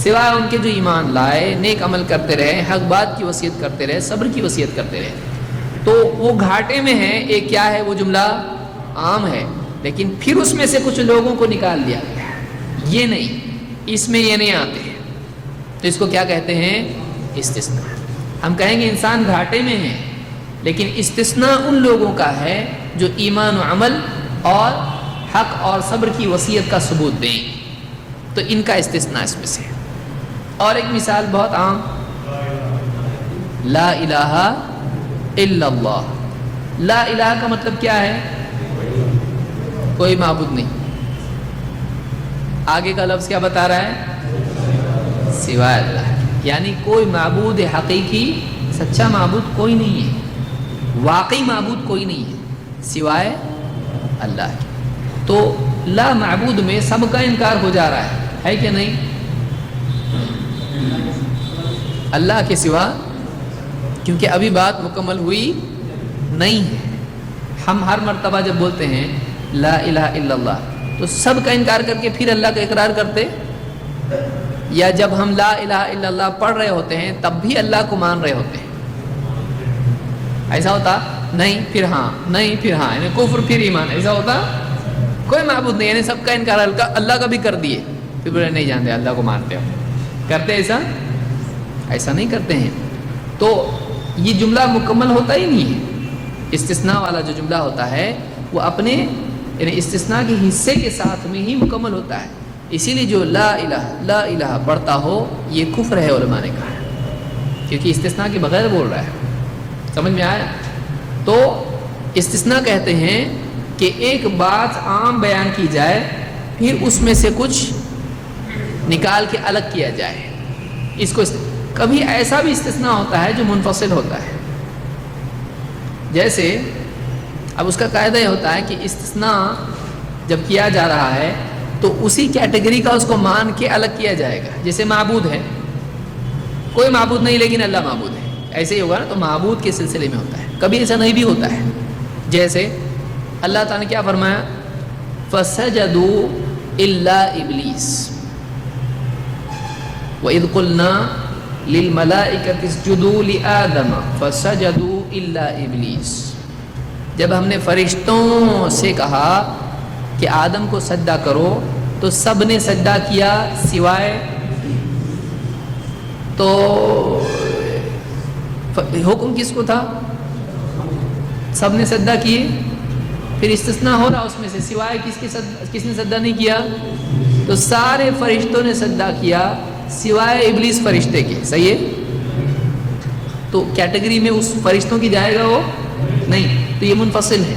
[SPEAKER 1] سوائے ان کے جو ایمان لائے، نیک عمل کرتے رہے، حق بات کی وصیت کرتے رہے، صبر کی وصیت کرتے رہے، تو وہ گھاٹے میں ہیں۔ ایک کیا ہے؟ وہ جملہ عام ہے، لیکن پھر اس میں سے کچھ لوگوں کو نکال دیا گیا، یہ نہیں، اس میں یہ نہیں آتے، تو اس کو کیا کہتے ہیں؟ استثناء۔ ہم کہیں گے انسان گھاٹے میں ہے، لیکن استثناء ان لوگوں کا ہے جو ایمان و عمل اور حق اور صبر کی وصیت کا ثبوت دیں، تو ان کا استثناء اس میں سے۔ اور ایک مثال بہت عام، لا الہ الا اللہ۔ لا الہ کا مطلب کیا ہے؟ کوئی معبود نہیں۔ آگے کا لفظ کیا بتا رہا ہے؟ سوائے اللہ، یعنی کوئی معبود حقیقی، سچا معبود کوئی نہیں ہے، واقعی معبود کوئی نہیں ہے سوائے اللہ کے۔ تو لا معبود میں سب کا انکار ہو جا رہا ہے کہ نہیں؟ اللہ کے سوا، کیونکہ ابھی بات مکمل ہوئی نہیں ہے. ہم ہر مرتبہ جب بولتے ہیں لا الہ الا اللہ تو سب کا انکار کر کے پھر اللہ کا اقرار کرتے، یا جب ہم لا الہ الا اللہ پڑھ رہے ہوتے ہیں تب بھی اللہ کو مان رہے ہوتے ہیں؟ ایسا ہوتا؟ نہیں پھر ہاں، نہیں پھر ہاں، یعنی کفر پھر ایمان. ایسا ہوتا؟ کوئی معبود نہیں، یعنی سب کا انکار اللہ کا بھی کر دیے، پھر بولے نہیں جانتے اللہ کو مانتے ہو. کرتے ایسا؟ ایسا نہیں کرتے ہیں. تو یہ جملہ مکمل ہوتا ہی نہیں ہے. استثناء والا جو جملہ ہوتا ہے وہ اپنے یعنی استثناء کے حصے کے ساتھ میں ہی مکمل ہوتا ہے. اسی لیے جو لا الہ پڑھتا ہو یہ کفر ہے، علماء نے کہا ہے، کیونکہ استثناء کے بغیر بول رہا ہے. سمجھ میں آیا؟ تو استثناء کہتے ہیں کہ ایک بات عام بیان کی جائے پھر اس میں سے کچھ نکال کے الگ کیا جائے. اس کو کبھی ایسا بھی استثناء ہوتا ہے جو منفصل ہوتا ہے. جیسے اب اس کا قاعدہ یہ ہوتا ہے کہ استثناء جب کیا جا رہا ہے تو اسی کیٹیگری کا اس کو مان کے الگ کیا جائے گا. جیسے معبود ہے، کوئی معبود نہیں لیکن اللہ معبود ہے، ایسے ہی ہوگا نا. تو معبود کے سلسلے میں ہوتا ہے. کبھی ایسا نہیں بھی ہوتا ہے. جیسے اللہ تعالیٰ نے کیا فرمایا؟ فَسَجَدُوا إِلَّا إِبْلِيسَ وَإِذْ قُلْنَا لِلْمَلَائِكَةِ اسْجُدُوا لِآدَمَ فَسَجَدُوا إِلَّا إِبْلِيسَ. جب ہم نے فرشتوں سے کہا کہ آدم کو سجدہ کرو تو سب نے سجدہ کیا سوائے، تو حکم کس کو تھا؟ سب نے سجدہ کیے. پھر استثناء ہو رہا اس میں سے سوائے کس نے سجدہ نہیں کیا؟ تو سارے فرشتوں نے سجدہ کیا سوائے ابلیس فرشتے کے. صحیح ہے؟ تو کیٹیگری میں اس فرشتوں کی جائے گا وہ نہیں. تو یہ منفصل ہے.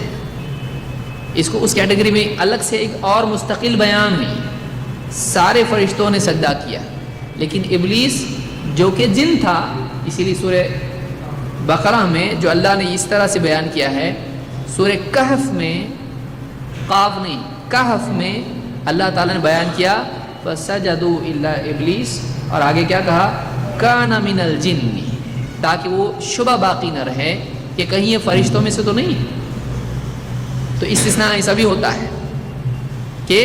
[SPEAKER 1] اس کو اس کیٹیگری میں الگ سے ایک اور مستقل بیان ہے. سارے فرشتوں نے سجدہ کیا لیکن ابلیس جو کہ جن تھا، اسی لیے سورہ بقرہ میں جو اللہ نے اس طرح سے بیان کیا ہے، سورہ کہف میں، قاف نہیں کہف میں اللہ تعالیٰ نے بیان کیا فَسَجَدُوا إِلَّا إِبْلِيسَ، اور آگے کیا کہا؟ كَانَ مِنَ الْجِنِّ، تاکہ وہ شبہ باقی نہ رہے کہ کہیں یہ فرشتوں میں سے تو نہیں. تو استثناء ایسا بھی ہوتا ہے کہ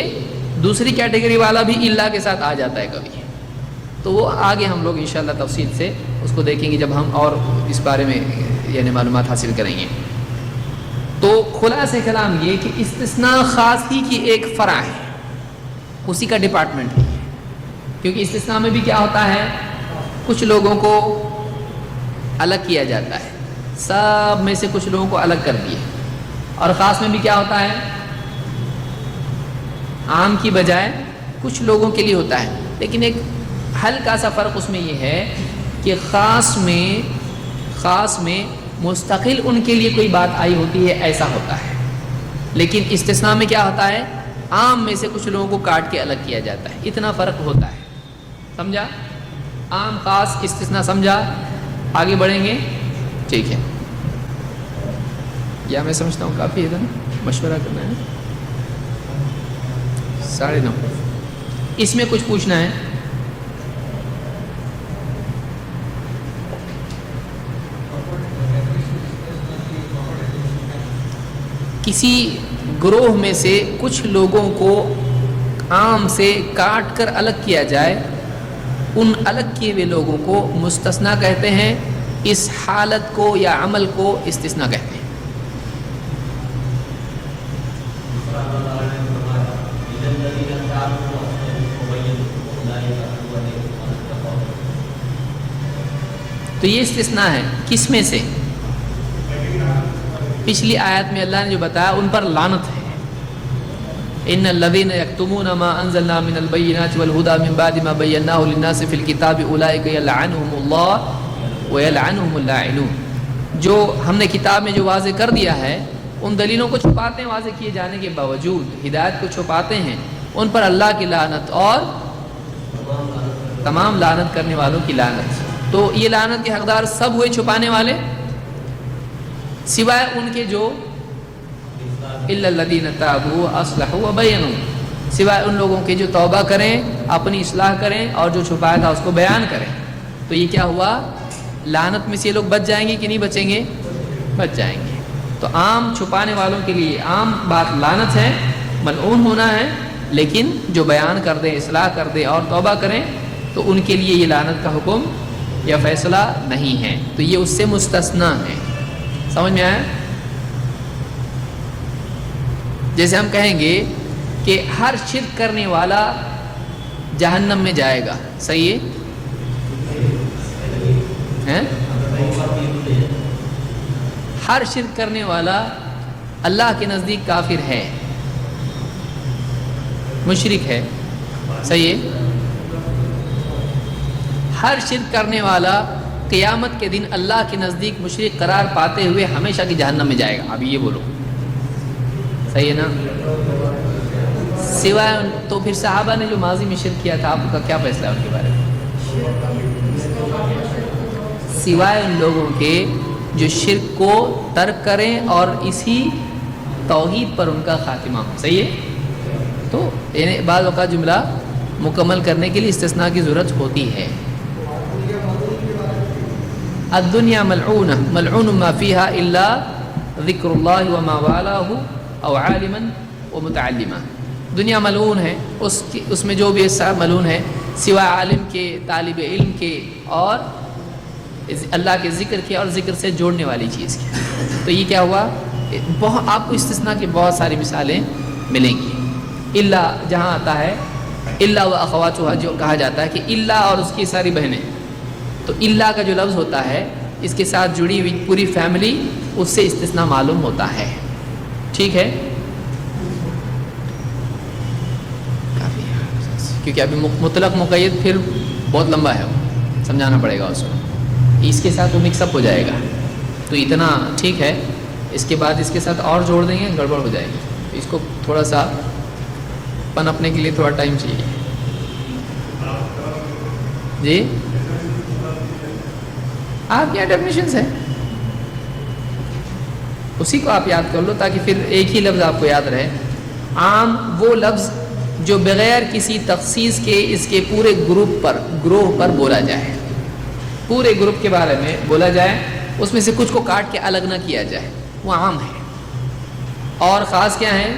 [SPEAKER 1] دوسری کیٹیگری والا بھی اللہ کے ساتھ آ جاتا ہے کبھی. تو وہ آگے ہم لوگ انشاءاللہ تفصیل سے اس کو دیکھیں گے جب ہم اور اس بارے میں یعنی معلومات حاصل کریں گے. تو خلاصہ کلام یہ کہ استثناء خاصی کی ایک فرع ہے، اسی کا ڈپارٹمنٹ ہے. کیونکہ استثناء میں بھی کیا ہوتا ہے؟ کچھ لوگوں کو الگ کیا جاتا ہے، سب میں سے کچھ لوگوں کو الگ کر دیے. اور خاص میں بھی کیا ہوتا ہے؟ عام کی بجائے کچھ لوگوں کے لیے ہوتا ہے. لیکن ایک ہلکا سا فرق اس میں یہ ہے کہ خاص میں مستقل ان کے لیے کوئی بات آئی ہوتی ہے، ایسا ہوتا ہے. لیکن استثناء میں کیا ہوتا ہے؟ عام میں سے کچھ لوگوں کو کاٹ کے الگ کیا جاتا ہے. اتنا فرق ہوتا ہے. سمجھا؟ عام خاص استثناء سمجھا؟ آگے بڑھیں گے. ٹھیک ہے، یا میں سمجھتا ہوں کافی ہے نا، مشورہ کرنا ہے. 9:30 اس میں کچھ پوچھنا ہے؟ کسی گروہ میں سے کچھ لوگوں کو عام سے کاٹ کر الگ کیا جائے، ان الگ کیے ہوئے لوگوں کو مستثنیٰ کہتے ہیں. اس حالت کو یا عمل کو استثناء کہتے ہیں. تو یہ استثناء ہے کس میں سے؟ پچھلی آیت میں اللہ نے جو بتایا ان پر لعنت ہے. ان الذين يكتمون ما انزلنا من البينات والهدى من بعد ما بيناه للناس في الكتاب اولئك يلعنهم الله ويلعنهم اللاعنون. جو ہم نے کتاب میں جو واضح کر دیا ہے ان دلیلوں کو چھپاتے ہیں، واضح کیے جانے کے باوجود ہدایت کو چھپاتے ہیں، ان پر اللہ کی لعنت اور تمام لعنت کرنے والوں کی لعنت. تو یہ لعنت کے حقدار سب ہوئے چھپانے والے، سوائے ان کے جو الا الذین تابوا واصلحوا وبینوا، سوائے ان لوگوں کے جو توبہ کریں، اپنی اصلاح کریں اور جو چھپایا تھا اس کو بیان کریں۔ تو یہ کیا ہوا؟ لعنت میں سے یہ لوگ بچ جائیں گے کہ نہیں بچیں گے؟ بچ جائیں گے۔ تو عام چھپانے والوں کے لیے عام بات لعنت ہے، ملعون ہونا ہے، لیکن جو بیان کر دیں، اصلاح کر دیں اور توبہ کریں تو ان کے لیے یہ لعنت کا حکم یا فیصلہ نہیں ہے، تو یہ اس سے مستثنا ہے۔ سمجھ میں آیا؟ جیسے ہم کہیں گے کہ ہر شرک کرنے والا جہنم میں جائے گا، صحیح ہے؟ ہر شرک کرنے والا اللہ کے نزدیک کافر ہے، مشرک ہے، صحیح ہے؟ ہر شرک کرنے والا قیامت کے دن اللہ کے نزدیک مشرک قرار پاتے ہوئے ہمیشہ کی جہنم میں جائے گا۔ ابھی یہ بولو، صحیح ہے نا؟ سوائے تو پھر صحابہ نے جو ماضی میں شرک کیا تھا، آپ کا کیا فیصلہ ہے ان کے بارے میں؟ سوائے ان لوگوں کے جو شرک کو ترک کریں اور اسی توحید پر ان کا خاتمہ ہو، صحیح ہے؟ تو بعض اوقات جملہ مکمل کرنے کے لیے استثناء کی ضرورت ہوتی ہے۔ الدنیا ملعونہ ملعون ما فیہا الا ذکر اللہ وما والہ او عالما ومتعلما، دنیا ملعون ہے، اس میں جو بھی حصہ ملعون ہے سوائے عالم کے، طالب علم کے اور اللہ کے ذکر کے اور ذکر سے جوڑنے والی چیز کے۔ تو یہ کیا ہوا؟ آپ کو استثناء کی بہت ساری مثالیں ملیں گی۔ الا جہاں آتا ہے الا و اخواتها، جو کہا جاتا ہے کہ الا اور اس کی ساری بہنیں، تو الا کا جو لفظ ہوتا ہے اس کے ساتھ جڑی ہوئی پوری فیملی، اس سے استثناء معلوم ہوتا ہے، ٹھیک ہے؟ کیونکہ ابھی مطلق مقید پھر بہت لمبا ہے، وہ سمجھانا پڑے گا اس کو، اس کے ساتھ وہ مکس اپ ہو جائے گا، تو اتنا ٹھیک ہے۔ اس کے بعد اس کے ساتھ اور جوڑ دیں گے گڑبڑ ہو جائے گی، اس کو تھوڑا سا پنپنے کے لیے تھوڑا ٹائم چاہیے۔ جی آپ کیا ڈیفینیشنز ہیں، اسی کو آپ یاد کر لو تاکہ پھر ایک ہی لفظ آپ کو یاد رہے۔ عام وہ لفظ جو بغیر کسی تخصیص کے اس کے پورے گروہ پر بولا جائے، پورے گروپ کے بارے میں بولا جائے، اس میں سے کچھ کو کاٹ کے الگ نہ کیا جائے، وہ عام ہے۔ اور خاص کیا ہے؟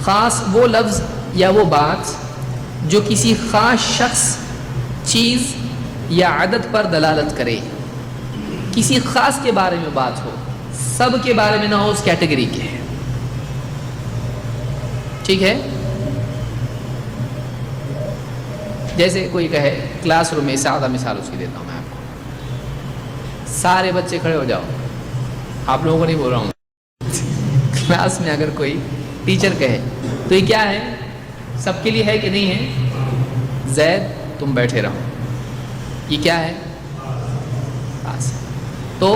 [SPEAKER 1] خاص وہ لفظ یا وہ بات جو کسی خاص شخص، چیز یا عدد پر دلالت کرے، کسی خاص کے بارے میں بات ہو، سب کے بارے میں نہ ہو، اس کیٹیگری کے ہے، ٹھیک ہے؟ جیسے کوئی کہے کلاس روم میں، سادہ مثال اس کی دیتا ہوں میں آپ کو، سارے بچے کھڑے ہو جاؤ، آپ لوگوں کو نہیں بول رہا ہوں، کلاس میں اگر کوئی ٹیچر کہے تو یہ کیا ہے؟ سب کے لیے ہے کہ نہیں ہے؟ زید تم بیٹھے رہو، یہ کیا ہے؟ خاص۔ تو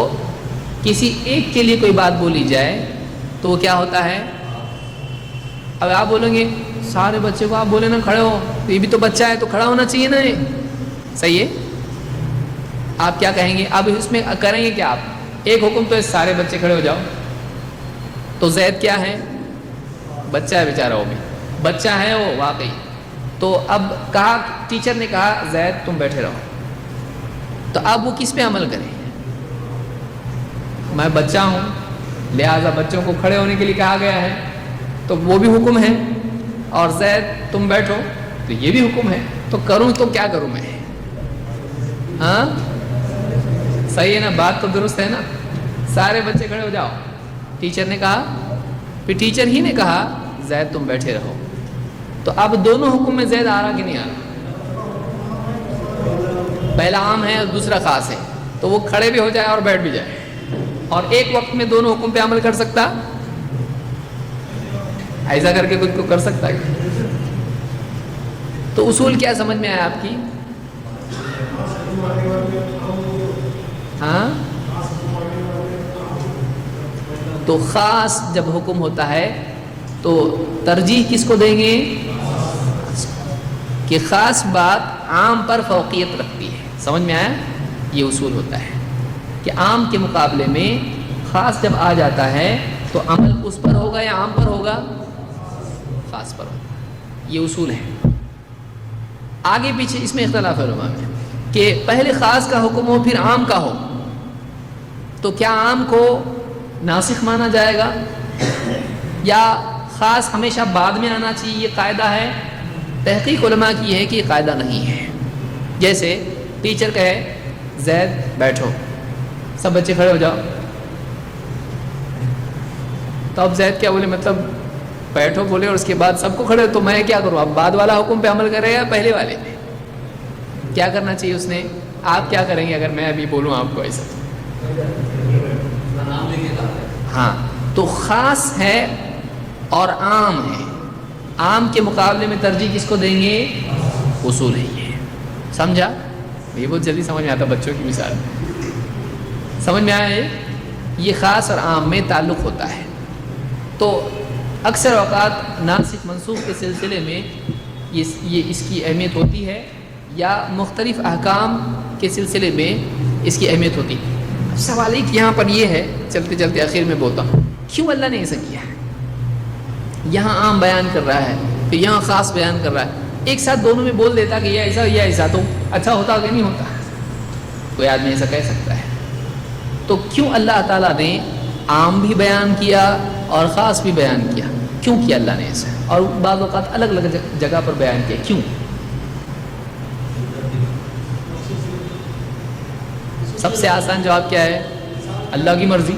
[SPEAKER 1] کسی ایک کے لیے کوئی بات بولی جائے تو وہ کیا ہوتا ہے؟ اب آپ بولیں گے سارے بچے کو آپ بولے نا کھڑے ہو، تو یہ بھی تو بچہ ہے تو کھڑا ہونا چاہیے نا، یہ صحیح ہے؟ آپ کیا کہیں گے؟ اب اس میں کریں گے کیا آپ؟ ایک حکم تو ہے سارے بچے کھڑے ہو جاؤ، تو زید کیا ہے؟ بچہ ہے بیچارہ، وہ بھی بچہ ہے وہ واقعی۔ تو اب کہا، ٹیچر نے کہا زید تم بیٹھے رہو، تو اب وہ کس پہ عمل کرے؟ میں بچہ ہوں لہٰذا بچوں کو کھڑے ہونے کے لیے کہا گیا ہے، تو وہ بھی حکم ہے، اور زید تم بیٹھو تو یہ بھی حکم ہے، تو کروں تو کیا کروں میں؟ ہاں صحیح ہے نا؟ بات تو درست ہے نا؟ سارے بچے کھڑے ہو جاؤ، ٹیچر نے کہا، پھر ٹیچر ہی نے کہا زید تم بیٹھے رہو، تو اب دونوں حکم میں زید آ رہا کہ نہیں آ رہا؟ پہلا عام ہے اور دوسرا خاص ہے، تو وہ کھڑے بھی ہو جائے اور بیٹھ بھی جائے، اور ایک وقت میں دونوں حکم پہ عمل کر سکتا؟ ایسا کر کے خود کو کر سکتا ہے؟ تو اصول کیا سمجھ میں آیا آپ کی؟ ہاں، تو خاص جب حکم ہوتا ہے تو ترجیح کس کو دیں گے؟ کہ خاص بات عام پر فوقیت رکھتی ہے، سمجھ میں آیا؟ یہ اصول ہوتا ہے کہ عام کے مقابلے میں خاص جب آ جاتا ہے تو عمل اس پر ہوگا یا عام پر ہوگا؟ خاص پر ہوگا. یہ اصول ہے. آگے پیچھے اس میں اختلاف ہے علماء میں کہ پہلے خاص کا حکم ہو پھر عام کا ہو تو کیا عام کو ناسخ مانا جائے گا یا خاص ہمیشہ بعد میں آنا چاہیے؟ یہ قاعدہ ہے. تحقیق علماء کی ہے کہ یہ قاعدہ نہیں ہے. جیسے ٹیچر کہے زید بیٹھو، سب بچے کھڑے ہو جاؤ، تو اب زید کیا بولے؟ مطلب بیٹھو بولے اور اس کے بعد سب کو کھڑے، تو میں کیا کروں؟ اب بعد والا حکم پہ عمل کرے یا پہلے والے پہ؟ کیا کرنا چاہیے اس نے؟ آپ کیا کریں گے اگر میں ابھی بولوں آپ کو ایسا؟ ہاں، تو خاص ہے اور عام ہے. عام کے مقابلے میں ترجیح کس کو دیں گے؟ اصول ہے یہ. سمجھا؟ یہ بہت جلدی سمجھ میں آتا، بچوں کی مثال سمجھ میں آیا. یہ خاص اور عام میں تعلق ہوتا ہے. تو اکثر اوقات ناسخ منسوخ کے سلسلے میں یہ اس کی اہمیت ہوتی ہے یا مختلف احکام کے سلسلے میں اس کی اہمیت ہوتی ہے. سوال ایک یہاں پر یہ ہے، چلتے چلتے آخر میں بولتا ہوں، کیوں اللہ نے ایسا کیا ہے؟ یہاں عام بیان کر رہا ہے پھر یہاں خاص بیان کر رہا ہے. ایک ساتھ دونوں میں بول دیتا کہ یہ ایسا یا ایسا، تو اچھا ہوتا کہ نہیں ہوتا؟ کوئی آدمی ایسا کہہ سکتا ہے. تو کیوں اللہ تعالیٰ نے عام بھی بیان کیا اور خاص بھی بیان کیا؟ کیوں کیا اللہ نے ایسا؟ اور بعض اوقات الگ الگ جگہ پر بیان کیا، کیوں؟ سب سے آسان جواب کیا ہے؟ اللہ کی مرضی.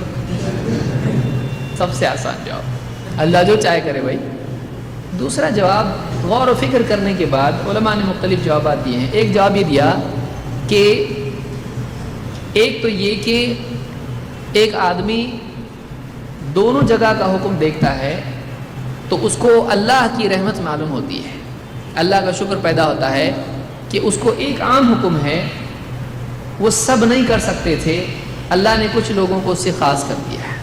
[SPEAKER 1] سب سے آسان جواب، اللہ جو چاہے کرے بھائی. دوسرا جواب غور و فکر کرنے کے بعد علماء نے مختلف جوابات دیے ہیں. ایک جواب یہ دیا کہ ایک تو یہ کہ ایک آدمی دونوں جگہ کا حکم دیکھتا ہے تو اس کو اللہ کی رحمت معلوم ہوتی ہے، اللہ کا شکر پیدا ہوتا ہے کہ اس کو ایک عام حکم ہے، وہ سب نہیں کر سکتے تھے، اللہ نے کچھ لوگوں کو اس سے خاص کر دیا ہے.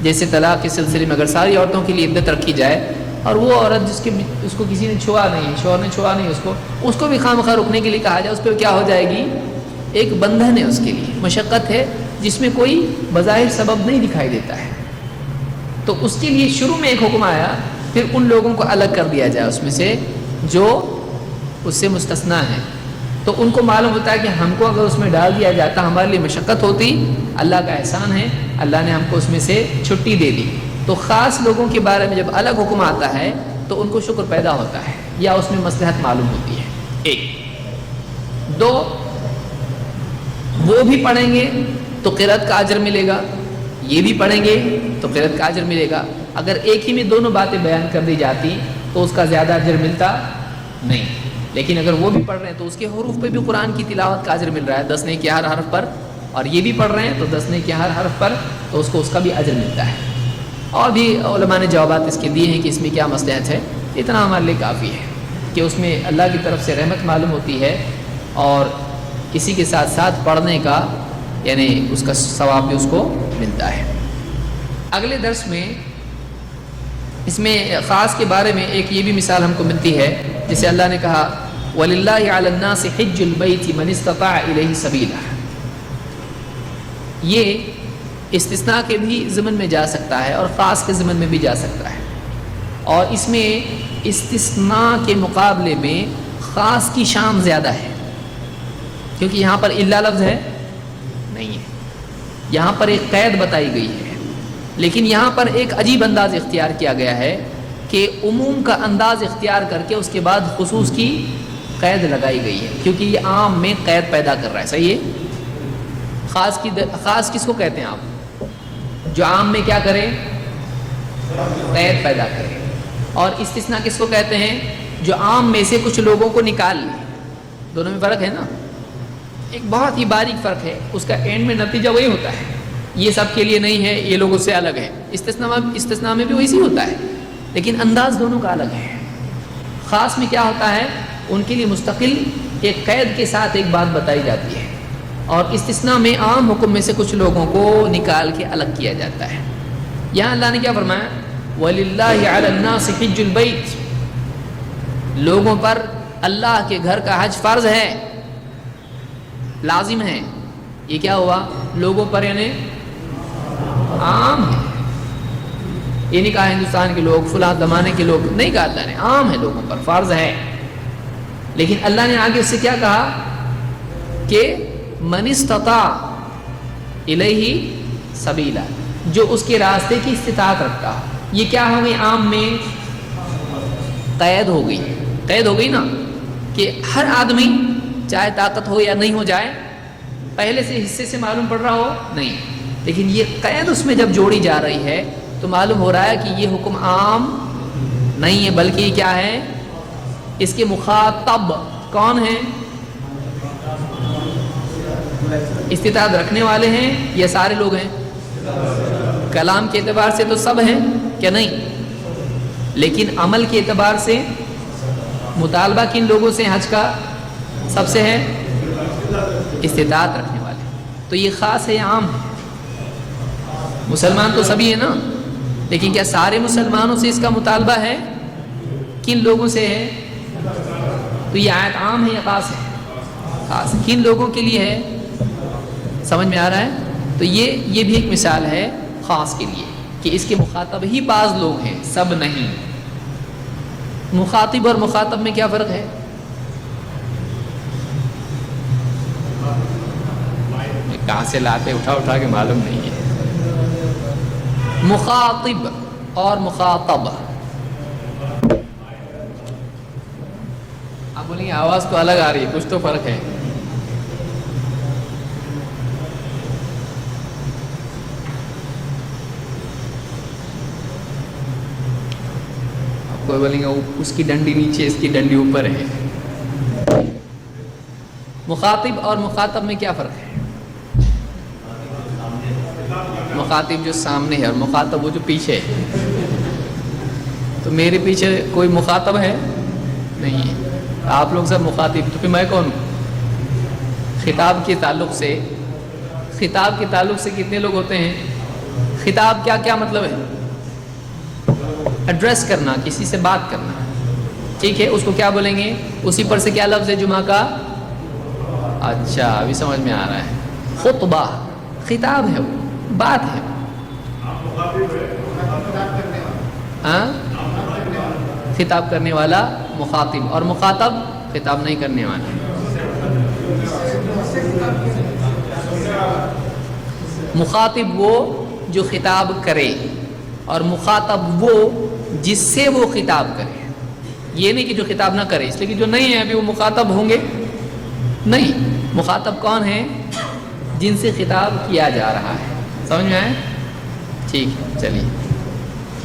[SPEAKER 1] جیسے طلاق کے سلسلے میں اگر ساری عورتوں کے لیے عدت رکھی جائے اور وہ عورت اس کو کسی نے چھوا نہیں، شوہر نے چھوا نہیں اس کو بھی خواہ رکنے کے لیے کہا جائے، اس پہ کیا ہو جائے گی؟ ایک بندھن ہے، اس کے لیے مشقت ہے جس میں کوئی بظاہر سبب نہیں دکھائی دیتا ہے. تو اس کے لیے شروع میں ایک حکم آیا، پھر ان لوگوں کو الگ کر دیا جائے اس میں سے جو اس سے مستثنا ہے. تو ان کو معلوم ہوتا ہے کہ ہم کو اگر اس میں ڈال دیا جاتا ہمارے لیے مشقت ہوتی، اللہ کا احسان ہے، اللہ نے ہم کو اس میں سے چھٹی دے دی. تو خاص لوگوں کے بارے میں جب الگ حکم آتا ہے تو ان کو شکر پیدا ہوتا ہے یا اس میں مصلحت معلوم ہوتی ہے. ایک دو، وہ بھی پڑھیں گے تو قرأت کا اجر ملے گا، یہ بھی پڑھیں گے تو قرأت کا اجر ملے گا. اگر ایک ہی میں دونوں باتیں بیان کر دی جاتی تو اس کا زیادہ اجر ملتا نہیں. لیکن اگر وہ بھی پڑھ رہے ہیں تو اس کے حروف پہ بھی قرآن کی تلاوت کا اجر مل رہا ہے، 10 نیکی ہر حرف پر، اور یہ بھی پڑھ رہے ہیں تو 10 نیکی ہر حرف پر، تو اس کو اس کا بھی اجر ملتا ہے. اور بھی علماء نے جوابات اس کے دیے ہیں کہ اس میں کیا مصلحت ہے. اتنا ہمارے لیے کافی ہے کہ اس میں اللہ کی طرف سے رحمت معلوم ہوتی ہے اور کسی کے ساتھ ساتھ پڑھنے کا یعنی اس کا ثواب بھی اس کو ملتا ہے. اگلے درس میں اس میں خاص کے بارے میں ایک یہ بھی مثال ہم کو ملتی ہے، جسے اللہ نے کہا وَلِلَّهِ عَلَى النَّاسِ حِجُّ الْبَيْتِ مَنِ اسْتَطَاعَ إِلَيْهِ سَبِيلًا. یہ استثناء کے بھی ضمن میں جا سکتا ہے اور خاص کے ضمن میں بھی جا سکتا ہے، اور اس میں استثناء کے مقابلے میں خاص کی شان زیادہ ہے، کیونکہ یہاں پر الا لفظ ہے نہیں ہے، یہاں پر ایک قید بتائی گئی ہے. لیکن یہاں پر ایک عجیب انداز اختیار کیا گیا ہے کہ عموم کا انداز اختیار کر کے اس کے بعد خصوص کی قید لگائی گئی ہے، کیونکہ یہ عام میں قید پیدا کر رہا ہے. صحیح ہے. خاص کس کو کہتے ہیں آپ؟ جو عام میں کیا کرے؟ قید پیدا کرے. اور استثناء کس کو کہتے ہیں؟ جو عام میں سے کچھ لوگوں کو نکال لے. دونوں میں فرق ہے نا، ایک بہت ہی باریک فرق ہے. اس کا اینڈ میں نتیجہ وہی ہوتا ہے، یہ سب کے لیے نہیں ہے، یہ لوگ اس سے الگ ہے. استثناء میں بھی ویسے ہوتا ہے، لیکن انداز دونوں کا الگ ہے. خاص میں کیا ہوتا ہے؟ ان کے لیے مستقل ایک قید کے ساتھ ایک بات بتائی جاتی ہے، اور استثناء میں عام حکم میں سے کچھ لوگوں کو نکال کے الگ کیا جاتا ہے. یہاں اللہ نے کیا فرمایا؟ وَلِلَّهِ عَلَى النَّاسِ حِجُّ الْبَيْتِ. لوگوں پر اللہ کے گھر کا حج فرض ہے، لازم ہے. یہ کیا ہوا؟ لوگوں پر یعنی عام ہے. یہ نہیں کہا ہندوستان کے لوگ فلاں زمانے کے لوگ، نہیں کہا اللہ نے، عام ہے، لوگوں پر فرض ہے. لیکن اللہ نے آگے اس سے کیا کہا کہ من استطاع الیہ سبیلا، جو اس کے راستے کی استطاعت رکھتا. یہ کیا ہو گئی؟ عام میں قید ہو گئی. قید ہو گئی نا کہ ہر آدمی چاہے طاقت ہو یا نہیں ہو جائے، پہلے سے حصے سے معلوم پڑ رہا ہو نہیں، لیکن یہ قید اس میں جب جوڑی جا رہی ہے تو معلوم ہو رہا ہے کہ یہ حکم عام نہیں ہے، بلکہ یہ کیا ہے؟ اس کے مخاطب کون ہیں؟ استطاعت رکھنے والے ہیں یا سارے لوگ ہیں؟ کلام کے اعتبار سے تو سب ہیں کیا نہیں، لیکن عمل کے اعتبار سے مطالبہ کن لوگوں سے حج کا؟ سب سے ہے استطاعت رکھنے والے. تو یہ خاص ہے، عام ہے. مسلمان تو سبھی ہے نا، لیکن کیا سارے مسلمانوں سے اس کا مطالبہ ہے؟ کن لوگوں سے ہے؟ تو یہ آیت عام ہے یا خاص ہے؟ خاص. کن لوگوں کے لیے ہے؟ سمجھ میں آ رہا ہے؟ تو یہ بھی ایک مثال ہے خاص کے لیے کہ اس کے مخاطب ہی بعض لوگ ہیں، سب نہیں. مخاطب اور مخاطب میں کیا فرق ہے؟ کہاں سے لاتے اٹھا کے معلوم نہیں ہے. مخاطب اور مخاطب، آپ بولیں گے آواز تو الگ آ رہی ہے، کچھ تو فرق ہے. آپ کوئی بولیں گے اس کی ڈنڈی نیچے، اس کی ڈنڈی اوپر ہے. مخاطب اور مخاطب میں کیا فرق ہے؟ مخاطب جو سامنے ہے اور مخاطب وہ جو پیچھے ہے. تو میرے پیچھے کوئی مخاطب ہے نہیں ہے، آپ لوگ سب مخاطب، تو پھر میں کون ہوں؟ خطاب کے تعلق سے کتنے لوگ ہوتے ہیں؟ خطاب کیا مطلب ہے؟ ایڈریس کرنا، کسی سے بات کرنا. ٹھیک ہے، اس کو کیا بولیں گے؟ اسی پر سے کیا لفظ ہے جمعہ کا؟ اچھا ابھی سمجھ میں آ رہا ہے. خطبہ خطاب ہے، وہ بات ہے. ہاں، خطاب کرنے والا مخاطب، اور مخاطب خطاب نہیں کرنے والا. مخاطب وہ جو خطاب کرے، اور مخاطب وہ جس سے وہ خطاب کرے. یہ نہیں کہ جو خطاب نہ کرے، اس لیے کہ جو نہیں ہے ابھی وہ مخاطب ہوں گے نہیں. مخاطب کون ہے؟ جن سے خطاب کیا جا رہا ہے. سمجھ میں آئے؟ ٹھیک ہے، چلیے.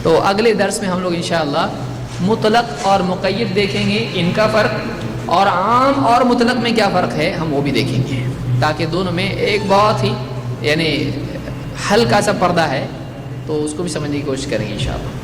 [SPEAKER 1] تو اگلے درس میں ہم لوگ انشاءاللہ مطلق اور مقید دیکھیں گے، ان کا فرق، اور عام اور مطلق میں کیا فرق ہے ہم وہ بھی دیکھیں گے، تاکہ دونوں میں ایک بہت ہی یعنی ہلکا سا پردہ ہے، تو اس کو بھی سمجھنے کی کوشش کریں گے انشاءاللہ.